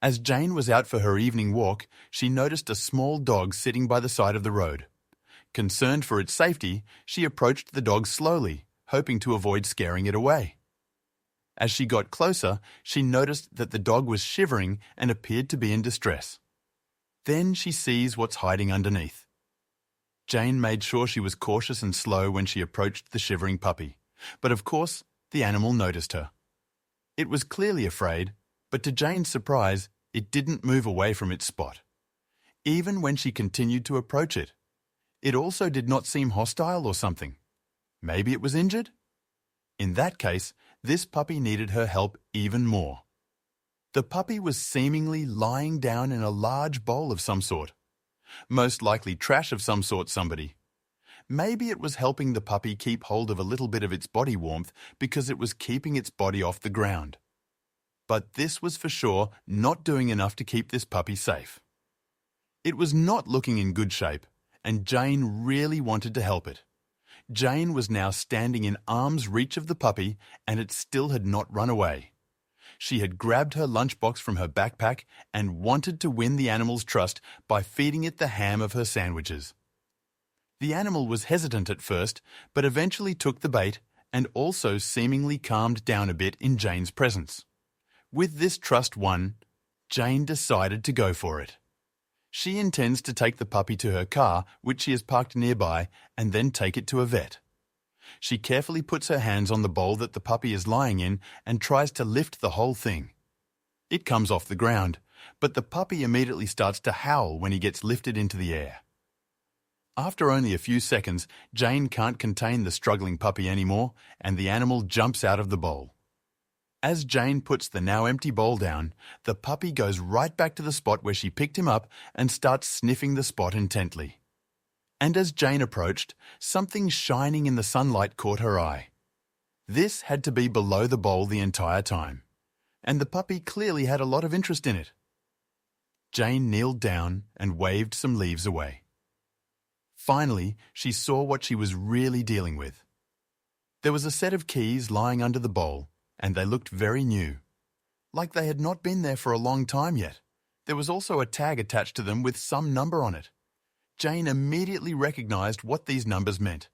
As Jane was out for her evening walk, she noticed a small dog sitting by the side of the road. Concerned for its safety, she approached the dog slowly, hoping to avoid scaring it away. As she got closer, she noticed that the dog was shivering and appeared to be in distress. Then she sees what's hiding underneath. Jane made sure she was cautious and slow when she approached the shivering puppy, but of course, the animal noticed her. It was clearly afraid, but to Jane's surprise, it didn't move away from its spot. Even when she continued to approach it, it also did not seem hostile or something. Maybe it was injured? In that case, this puppy needed her help even more. The puppy was seemingly lying down in a large bowl of some sort. Most likely trash of some sort, somebody. Maybe it was helping the puppy keep hold of a little bit of its body warmth because it was keeping its body off the ground. But this was for sure not doing enough to keep this puppy safe. It was not looking in good shape, and Jane really wanted to help it. Jane was now standing in arm's reach of the puppy, and it still had not run away. She had grabbed her lunchbox from her backpack and wanted to win the animal's trust by feeding it the ham of her sandwiches. The animal was hesitant at first, but eventually took the bait and also seemingly calmed down a bit in Jane's presence. With this trust won, Jane decided to go for it. She intends to take the puppy to her car, which she has parked nearby, and then take it to a vet. She carefully puts her hands on the bowl that the puppy is lying in and tries to lift the whole thing. It comes off the ground, but the puppy immediately starts to howl when he gets lifted into the air. After only a few seconds, Jane can't contain the struggling puppy anymore, and the animal jumps out of the bowl. As Jane puts the now empty bowl down, the puppy goes right back to the spot where she picked him up and starts sniffing the spot intently. And as Jane approached, something shining in the sunlight caught her eye. This had to be below the bowl the entire time, and the puppy clearly had a lot of interest in it. Jane kneeled down and waved some leaves away. Finally, she saw what she was really dealing with. There was a set of keys lying under the bowl, and they looked very new, like they had not been there for a long time yet. There was also a tag attached to them with some number on it. Jane immediately recognized what these numbers meant.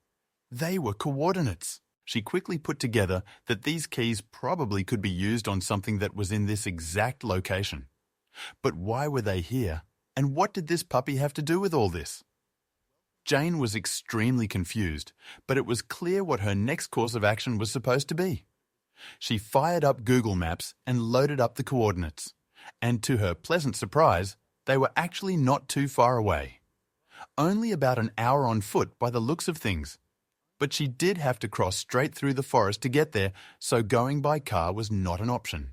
They were coordinates. She quickly put together that these keys probably could be used on something that was in this exact location. But why were they here, and what did this puppy have to do with all this? Jane was extremely confused, but it was clear what her next course of action was supposed to be. She fired up Google Maps and loaded up the coordinates, and to her pleasant surprise, they were actually not too far away. Only about an hour on foot by the looks of things. But she did have to cross straight through the forest to get there, so going by car was not an option.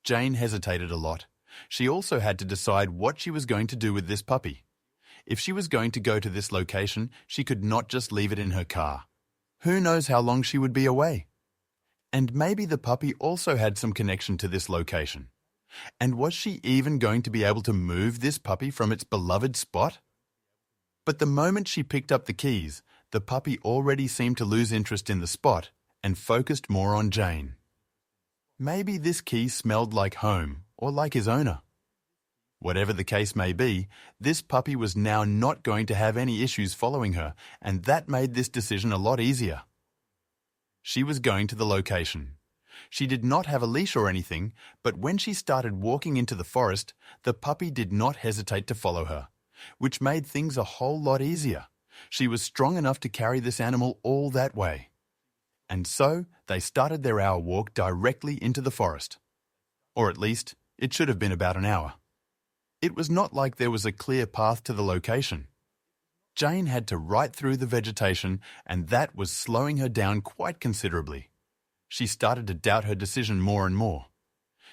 Jane hesitated a lot. She also had to decide what she was going to do with this puppy. If she was going to go to this location, she could not just leave it in her car. Who knows how long she would be away? And maybe the puppy also had some connection to this location. And was she even going to be able to move this puppy from its beloved spot? But the moment she picked up the keys, the puppy already seemed to lose interest in the spot and focused more on Jane. Maybe this key smelled like home or like his owner. Whatever the case may be, this puppy was now not going to have any issues following her, and that made this decision a lot easier. She was going to the location. She did not have a leash or anything, but when she started walking into the forest, the puppy did not hesitate to follow her, which made things a whole lot easier. She was strong enough to carry this animal all that way. And so they started their hour walk directly into the forest. Or at least, it should have been about an hour. It was not like there was a clear path to the location. Jane had to ride through the vegetation, and that was slowing her down quite considerably. She started to doubt her decision more and more.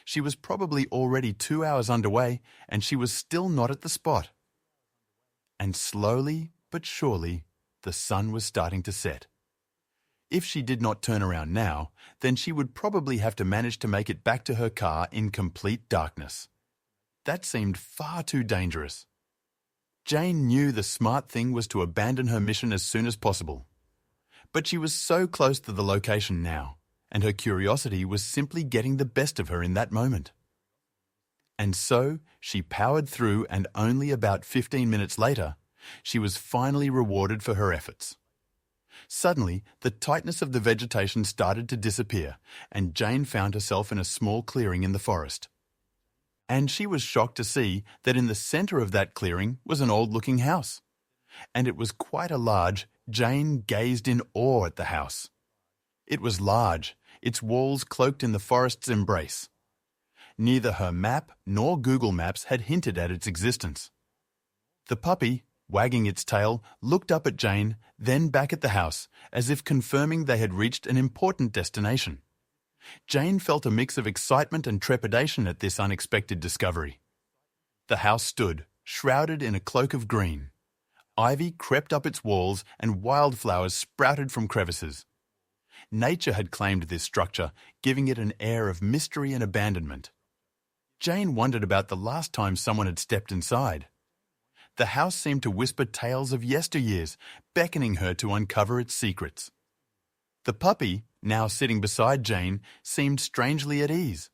She was probably already 2 hours underway, and she was still not at the spot. And slowly but surely, the sun was starting to set. If she did not turn around now, then she would probably have to manage to make it back to her car in complete darkness. That seemed far too dangerous. Jane knew the smart thing was to abandon her mission as soon as possible. But she was so close to the location now, and her curiosity was simply getting the best of her in that moment. And so she powered through, and only about 15 minutes later, she was finally rewarded for her efforts. Suddenly, the tightness of the vegetation started to disappear, and Jane found herself in a small clearing in the forest. And she was shocked to see that in the centre of that clearing was an old-looking house. And it was quite a large. Jane gazed in awe at the house. It was large, its walls cloaked in the forest's embrace. Neither her map nor Google Maps had hinted at its existence. The puppy, wagging its tail, looked up at Jane, then back at the house, as if confirming they had reached an important destination. Jane felt a mix of excitement and trepidation at this unexpected discovery. The house stood, shrouded in a cloak of green. Ivy crept up its walls and wildflowers sprouted from crevices. Nature had claimed this structure, giving it an air of mystery and abandonment. Jane wondered about the last time someone had stepped inside. The house seemed to whisper tales of yesteryears, beckoning her to uncover its secrets. The puppy, now sitting beside Jane, seemed strangely at ease.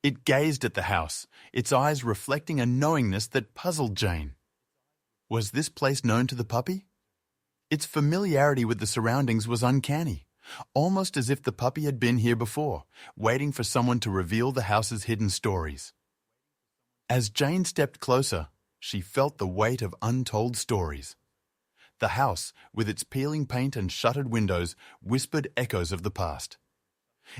It gazed at the house, its eyes reflecting a knowingness that puzzled Jane. Was this place known to the puppy? Its familiarity with the surroundings was uncanny, almost as if the puppy had been here before, waiting for someone to reveal the house's hidden stories. As Jane stepped closer, she felt the weight of untold stories. The house, with its peeling paint and shuttered windows, whispered echoes of the past.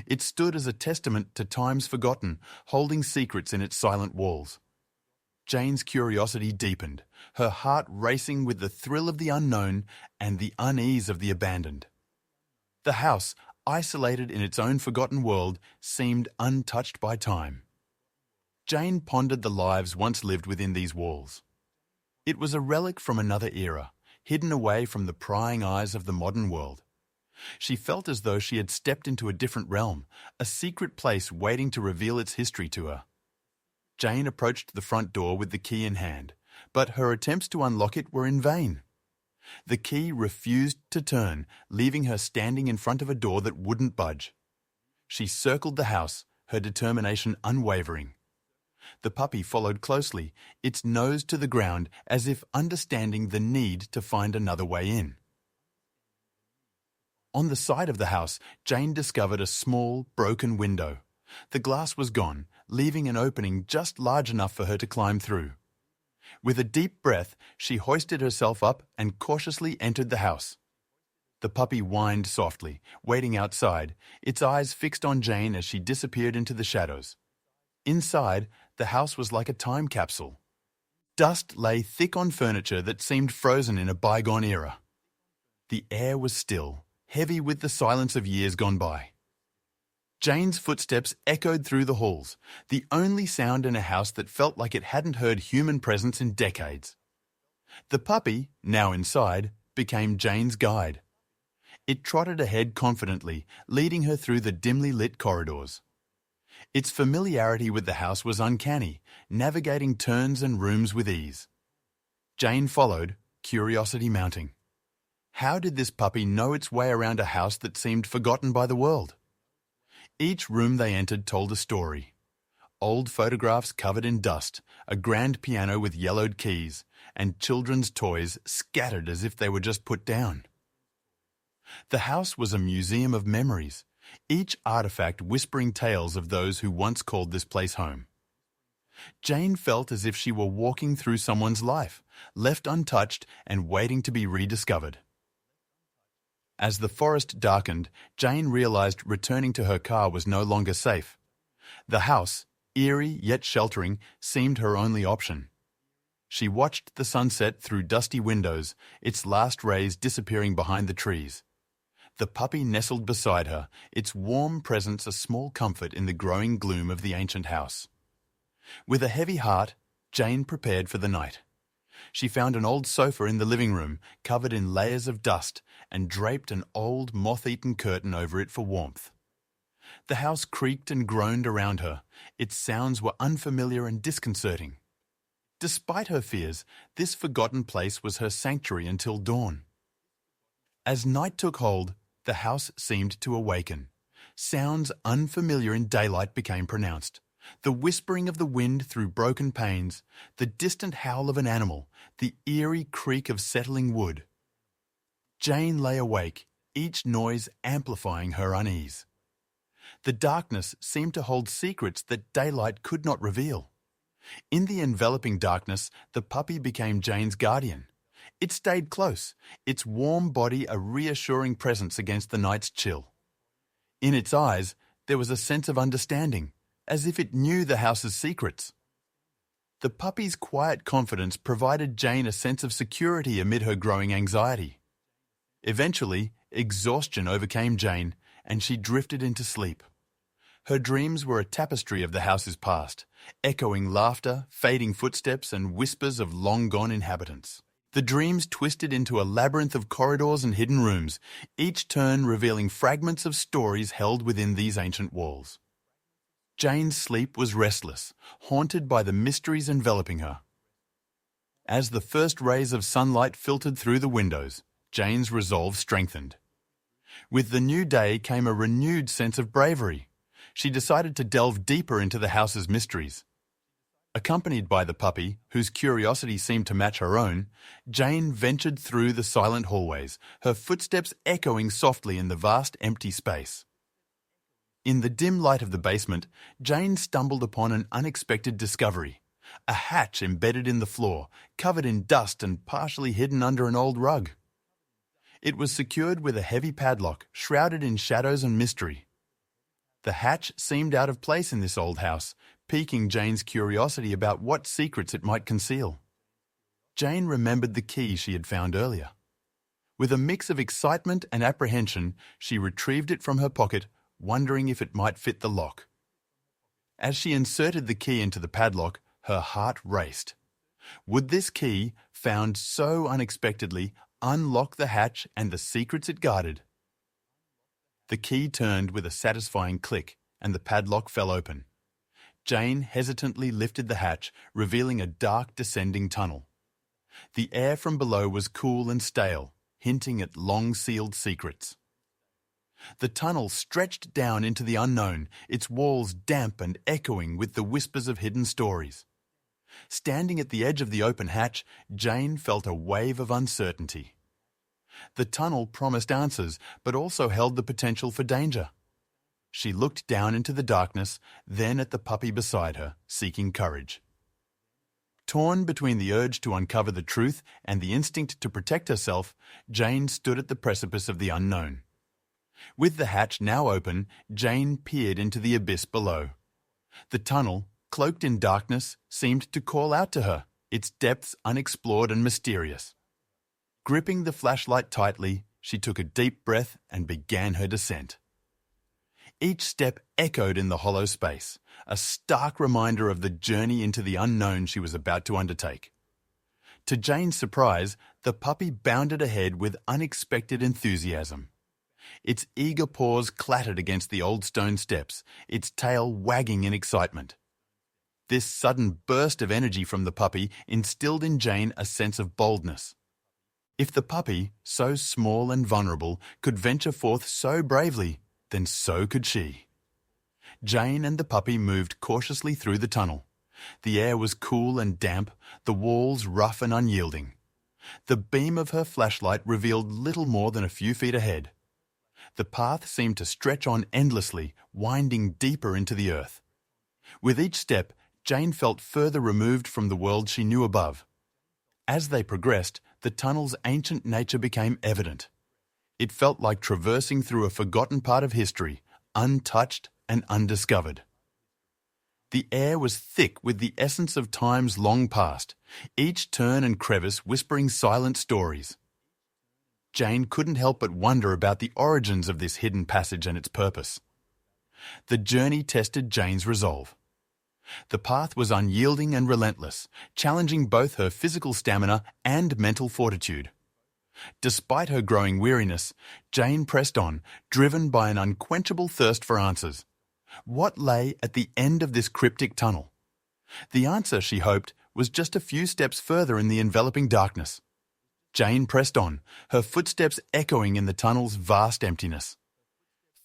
It stood as a testament to times forgotten, holding secrets in its silent walls. Jane's curiosity deepened, her heart racing with the thrill of the unknown and the unease of the abandoned. The house, isolated in its own forgotten world, seemed untouched by time. Jane pondered the lives once lived within these walls. It was a relic from another era, hidden away from the prying eyes of the modern world. She felt as though she had stepped into a different realm, a secret place waiting to reveal its history to her. Jane approached the front door with the key in hand, but her attempts to unlock it were in vain. The key refused to turn, leaving her standing in front of a door that wouldn't budge. She circled the house, her determination unwavering. The puppy followed closely, its nose to the ground, as if understanding the need to find another way in. On the side of the house, Jane discovered a small, broken window. The glass was gone, leaving an opening just large enough for her to climb through. With a deep breath, she hoisted herself up and cautiously entered the house. The puppy whined softly, waiting outside, its eyes fixed on Jane as she disappeared into the shadows. Inside, the house was like a time capsule. Dust lay thick on furniture that seemed frozen in a bygone era. The air was still, heavy with the silence of years gone by. Jane's footsteps echoed through the halls, the only sound in a house that felt like it hadn't heard human presence in decades. The puppy, now inside, became Jane's guide. It trotted ahead confidently, leading her through the dimly lit corridors. Its familiarity with the house was uncanny, navigating turns and rooms with ease. Jane followed, curiosity mounting. How did this puppy know its way around a house that seemed forgotten by the world? Each room they entered told a story. Old photographs covered in dust, a grand piano with yellowed keys, and children's toys scattered as if they were just put down. The house was a museum of memories, each artifact whispering tales of those who once called this place home. Jane felt as if she were walking through someone's life, left untouched and waiting to be rediscovered. As the forest darkened, Jane realized returning to her car was no longer safe. The house, eerie yet sheltering, seemed her only option. She watched the sunset through dusty windows, its last rays disappearing behind the trees. The puppy nestled beside her, its warm presence a small comfort in the growing gloom of the ancient house. With a heavy heart, Jane prepared for the night. She found an old sofa in the living room, covered in layers of dust, and draped an old moth-eaten curtain over it for warmth. The house creaked and groaned around her. Its sounds were unfamiliar and disconcerting. Despite her fears, this forgotten place was her sanctuary until dawn. As night took hold, the house seemed to awaken. Sounds unfamiliar in daylight became pronounced. The whispering of the wind through broken panes, the distant howl of an animal, the eerie creak of settling wood. Jane lay awake, each noise amplifying her unease. The darkness seemed to hold secrets that daylight could not reveal. In the enveloping darkness, the puppy became Jane's guardian. It stayed close, its warm body a reassuring presence against the night's chill. In its eyes, there was a sense of understanding, as if it knew the house's secrets. The puppy's quiet confidence provided Jane a sense of security amid her growing anxiety. Eventually, exhaustion overcame Jane, and she drifted into sleep. Her dreams were a tapestry of the house's past, echoing laughter, fading footsteps, and whispers of long-gone inhabitants. The dreams twisted into a labyrinth of corridors and hidden rooms, each turn revealing fragments of stories held within these ancient walls. Jane's sleep was restless, haunted by the mysteries enveloping her. As the first rays of sunlight filtered through the windows, Jane's resolve strengthened. With the new day came a renewed sense of bravery. She decided to delve deeper into the house's mysteries. Accompanied by the puppy, whose curiosity seemed to match her own, Jane ventured through the silent hallways, her footsteps echoing softly in the vast empty space. In the dim light of the basement, Jane stumbled upon an unexpected discovery. A hatch embedded in the floor, covered in dust and partially hidden under an old rug. It was secured with a heavy padlock, shrouded in shadows and mystery. The hatch seemed out of place in this old house, piquing Jane's curiosity about what secrets it might conceal. Jane remembered the key she had found earlier. With a mix of excitement and apprehension, she retrieved it from her pocket, wondering if it might fit the lock. As she inserted the key into the padlock, her heart raced. Would this key, found so unexpectedly, unlock the hatch and the secrets it guarded? The key turned with a satisfying click, and the padlock fell open. Jane hesitantly lifted the hatch, revealing a dark descending tunnel. The air from below was cool and stale, hinting at long-sealed secrets. The tunnel stretched down into the unknown, its walls damp and echoing with the whispers of hidden stories. Standing at the edge of the open hatch, Jane felt a wave of uncertainty. The tunnel promised answers, but also held the potential for danger. She looked down into the darkness, then at the puppy beside her, seeking courage. Torn between the urge to uncover the truth and the instinct to protect herself, Jane stood at the precipice of the unknown. With the hatch now open, Jane peered into the abyss below. The tunnel, cloaked in darkness, seemed to call out to her, its depths unexplored and mysterious. Gripping the flashlight tightly, she took a deep breath and began her descent. Each step echoed in the hollow space, a stark reminder of the journey into the unknown she was about to undertake. To Jane's surprise, the puppy bounded ahead with unexpected enthusiasm. Its eager paws clattered against the old stone steps, its tail wagging in excitement. This sudden burst of energy from the puppy instilled in Jane a sense of boldness. If the puppy, so small and vulnerable, could venture forth so bravely, then so could she. Jane and the puppy moved cautiously through the tunnel. The air was cool and damp, the walls rough and unyielding. The beam of her flashlight revealed little more than a few feet ahead. The path seemed to stretch on endlessly, winding deeper into the earth. With each step, Jane felt further removed from the world she knew above. As they progressed, the tunnel's ancient nature became evident. It felt like traversing through a forgotten part of history, untouched and undiscovered. The air was thick with the essence of times long past, each turn and crevice whispering silent stories. Jane couldn't help but wonder about the origins of this hidden passage and its purpose. The journey tested Jane's resolve. The path was unyielding and relentless, challenging both her physical stamina and mental fortitude. Despite her growing weariness, Jane pressed on, driven by an unquenchable thirst for answers. What lay at the end of this cryptic tunnel? The answer, she hoped, was just a few steps further in the enveloping darkness. Jane pressed on, her footsteps echoing in the tunnel's vast emptiness.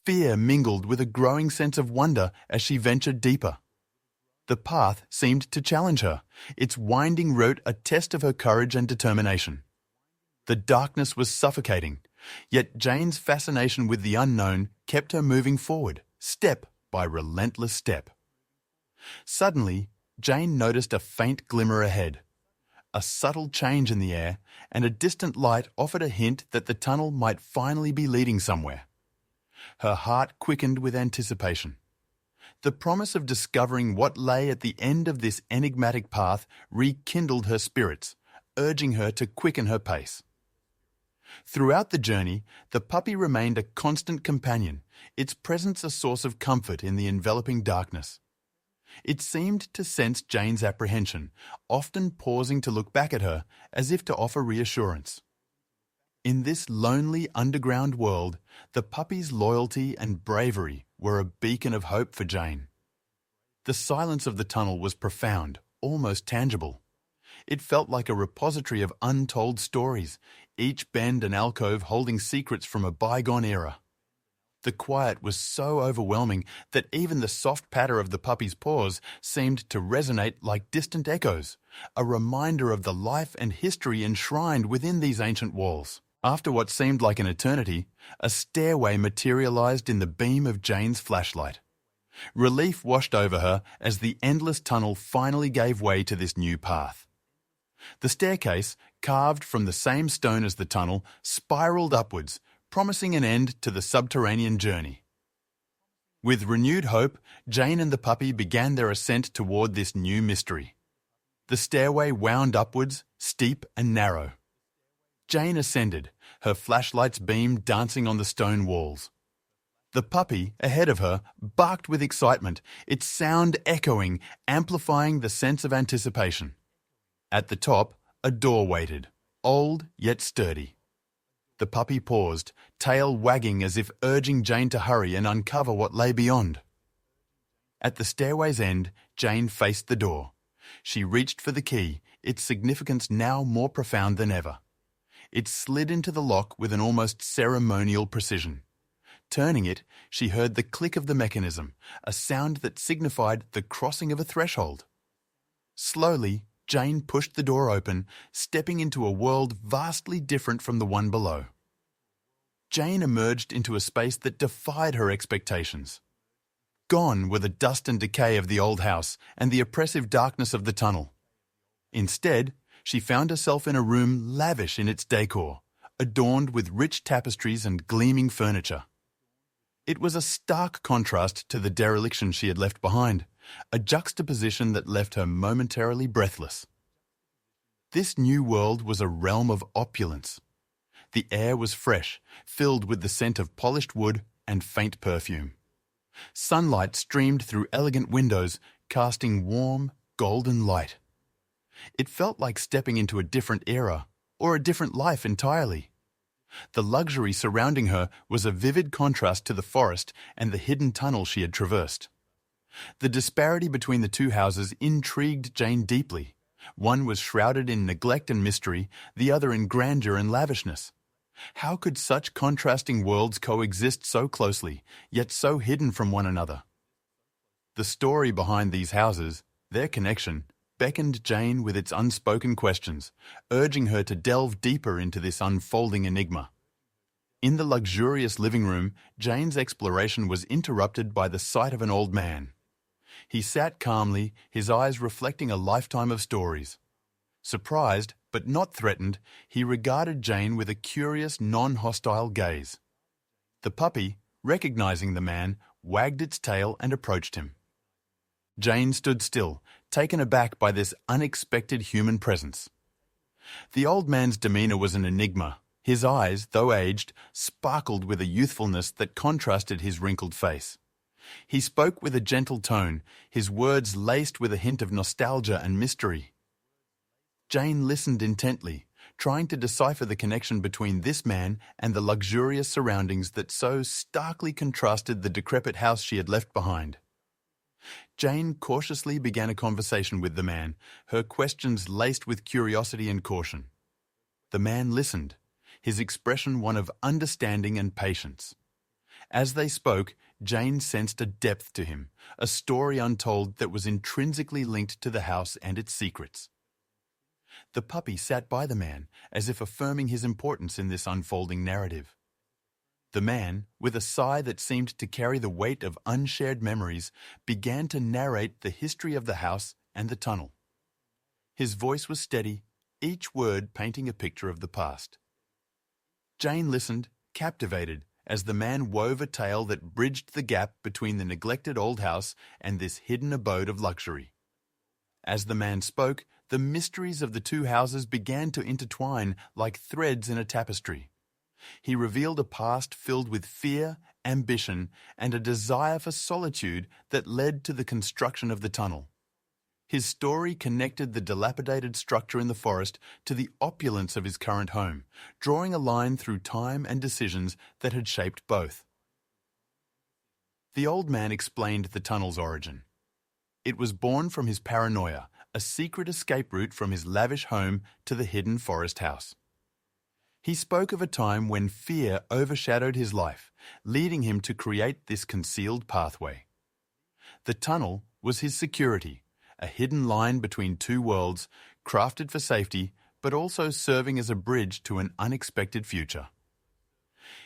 Fear mingled with a growing sense of wonder as she ventured deeper. The path seemed to challenge her, its winding route a test of her courage and determination. The darkness was suffocating, yet Jane's fascination with the unknown kept her moving forward, step by relentless step. Suddenly, Jane noticed a faint glimmer ahead. A subtle change in the air, and a distant light offered a hint that the tunnel might finally be leading somewhere. Her heart quickened with anticipation. The promise of discovering what lay at the end of this enigmatic path rekindled her spirits, urging her to quicken her pace. Throughout the journey, the puppy remained a constant companion, its presence a source of comfort in the enveloping darkness. It seemed to sense Jane's apprehension, often pausing to look back at her as if to offer reassurance. In this lonely underground world, the puppy's loyalty and bravery were a beacon of hope for Jane. The silence of the tunnel was profound, almost tangible. It felt like a repository of untold stories, each bend and alcove holding secrets from a bygone era. The quiet was so overwhelming that even the soft patter of the puppy's paws seemed to resonate like distant echoes, a reminder of the life and history enshrined within these ancient walls. After what seemed like an eternity, a stairway materialized in the beam of Jane's flashlight. Relief washed over her as the endless tunnel finally gave way to this new path. The staircase, carved from the same stone as the tunnel, spiraled upwards, promising an end to the subterranean journey. With renewed hope, Jane and the puppy began their ascent toward this new mystery. The stairway wound upwards, steep and narrow. Jane ascended, her flashlight's beam dancing on the stone walls. The puppy, ahead of her, barked with excitement, its sound echoing, amplifying the sense of anticipation. At the top, a door waited, old yet sturdy. The puppy paused, tail wagging as if urging Jane to hurry and uncover what lay beyond. At the stairway's end, Jane faced the door. She reached for the key, its significance now more profound than ever. It slid into the lock with an almost ceremonial precision. Turning it, she heard the click of the mechanism, a sound that signified the crossing of a threshold. Slowly, Jane pushed the door open, stepping into a world vastly different from the one below. Jane emerged into a space that defied her expectations. Gone were the dust and decay of the old house and the oppressive darkness of the tunnel. Instead, she found herself in a room lavish in its decor, adorned with rich tapestries and gleaming furniture. It was a stark contrast to the dereliction she had left behind, a juxtaposition that left her momentarily breathless. This new world was a realm of opulence. The air was fresh, filled with the scent of polished wood and faint perfume. Sunlight streamed through elegant windows, casting warm, golden light. It felt like stepping into a different era, or a different life entirely. The luxury surrounding her was a vivid contrast to the forest and the hidden tunnel she had traversed. The disparity between the two houses intrigued Jane deeply. One was shrouded in neglect and mystery, the other in grandeur and lavishness. How could such contrasting worlds coexist so closely, yet so hidden from one another? The story behind these houses, their connection, beckoned Jane with its unspoken questions, urging her to delve deeper into this unfolding enigma. In the luxurious living room, Jane's exploration was interrupted by the sight of an old man. He sat calmly, his eyes reflecting a lifetime of stories. Surprised, but not threatened, he regarded Jane with a curious, non-hostile gaze. The puppy, recognizing the man, wagged its tail and approached him. Jane stood still, taken aback by this unexpected human presence. The old man's demeanor was an enigma. His eyes, though aged, sparkled with a youthfulness that contrasted his wrinkled face. He spoke with a gentle tone, his words laced with a hint of nostalgia and mystery. Jane listened intently, trying to decipher the connection between this man and the luxurious surroundings that so starkly contrasted the decrepit house she had left behind. Jane cautiously began a conversation with the man, her questions laced with curiosity and caution. The man listened, his expression one of understanding and patience. As they spoke, Jane sensed a depth to him, a story untold that was intrinsically linked to the house and its secrets. The puppy sat by the man, as if affirming his importance in this unfolding narrative. The man, with a sigh that seemed to carry the weight of unshared memories, began to narrate the history of the house and the tunnel. His voice was steady, each word painting a picture of the past. Jane listened, captivated, as the man wove a tale that bridged the gap between the neglected old house and this hidden abode of luxury. As the man spoke, the mysteries of the two houses began to intertwine like threads in a tapestry. He revealed a past filled with fear, ambition, and a desire for solitude that led to the construction of the tunnel. His story connected the dilapidated structure in the forest to the opulence of his current home, drawing a line through time and decisions that had shaped both. The old man explained the tunnel's origin. It was born from his paranoia, a secret escape route from his lavish home to the hidden forest house. He spoke of a time when fear overshadowed his life, leading him to create this concealed pathway. The tunnel was his security, a hidden line between two worlds, crafted for safety, but also serving as a bridge to an unexpected future.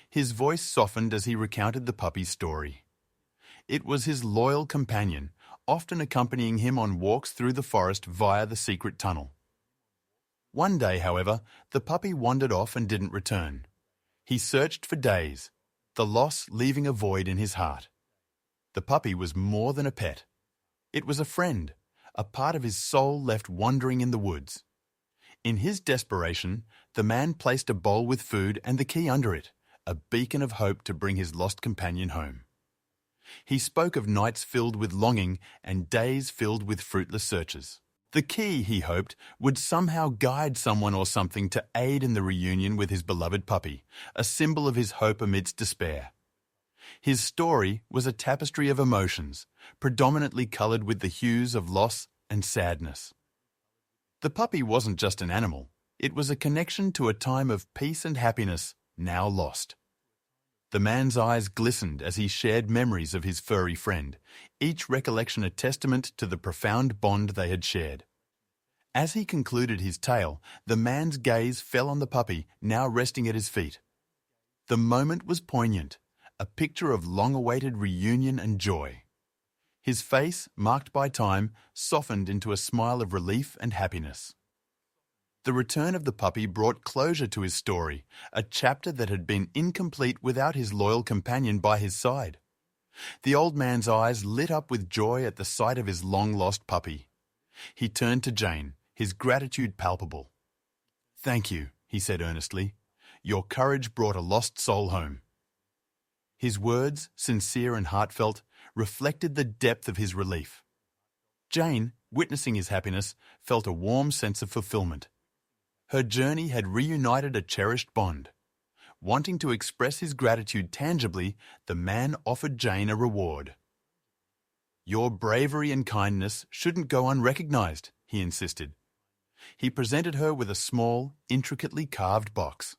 His voice softened as he recounted the puppy's story. It was his loyal companion, often accompanying him on walks through the forest via the secret tunnel. One day, however, the puppy wandered off and didn't return. He searched for days, the loss leaving a void in his heart. The puppy was more than a pet. It was a friend, a part of his soul left wandering in the woods. In his desperation, the man placed a bowl with food and the key under it, a beacon of hope to bring his lost companion home. He spoke of nights filled with longing and days filled with fruitless searches. The key, he hoped, would somehow guide someone or something to aid in the reunion with his beloved puppy, a symbol of his hope amidst despair. His story was a tapestry of emotions, predominantly coloured with the hues of loss and sadness. The puppy wasn't just an animal, it was a connection to a time of peace and happiness now lost. The man's eyes glistened as he shared memories of his furry friend, each recollection a testament to the profound bond they had shared. As he concluded his tale, the man's gaze fell on the puppy, now resting at his feet. The moment was poignant, a picture of long-awaited reunion and joy. His face, marked by time, softened into a smile of relief and happiness. The return of the puppy brought closure to his story, a chapter that had been incomplete without his loyal companion by his side. The old man's eyes lit up with joy at the sight of his long-lost puppy. He turned to Jane, his gratitude palpable. "Thank you," he said earnestly. "Your courage brought a lost soul home." His words, sincere and heartfelt, reflected the depth of his relief. Jane, witnessing his happiness, felt a warm sense of fulfillment. Her journey had reunited a cherished bond. Wanting to express his gratitude tangibly, the man offered Jane a reward. "Your bravery and kindness shouldn't go unrecognized," he insisted. He presented her with a small, intricately carved box.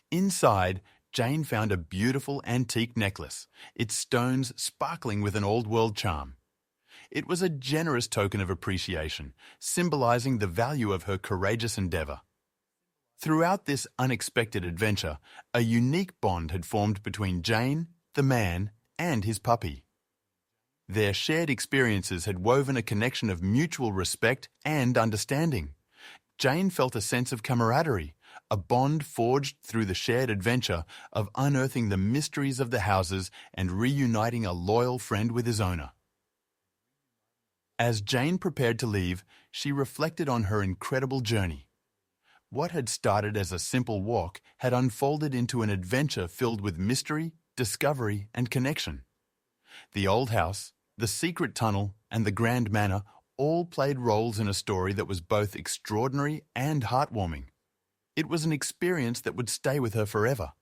Inside, Jane found a beautiful antique necklace, its stones sparkling with an old-world charm. It was a generous token of appreciation, symbolizing the value of her courageous endeavor. Throughout this unexpected adventure, a unique bond had formed between Jane, the man, and his puppy. Their shared experiences had woven a connection of mutual respect and understanding. Jane felt a sense of camaraderie, a bond forged through the shared adventure of unearthing the mysteries of the houses and reuniting a loyal friend with his owner. As Jane prepared to leave, she reflected on her incredible journey. What had started as a simple walk had unfolded into an adventure filled with mystery, discovery, and connection. The old house, the secret tunnel, and the grand manor all played roles in a story that was both extraordinary and heartwarming. It was an experience that would stay with her forever.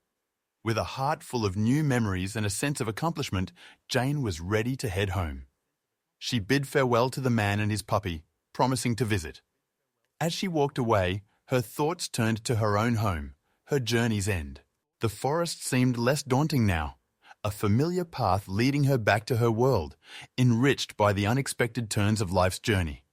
With a heart full of new memories and a sense of accomplishment, Jane was ready to head home. She bid farewell to the man and his puppy, promising to visit. As she walked away, her thoughts turned to her own home, her journey's end. The forest seemed less daunting now, a familiar path leading her back to her world, enriched by the unexpected turns of life's journey.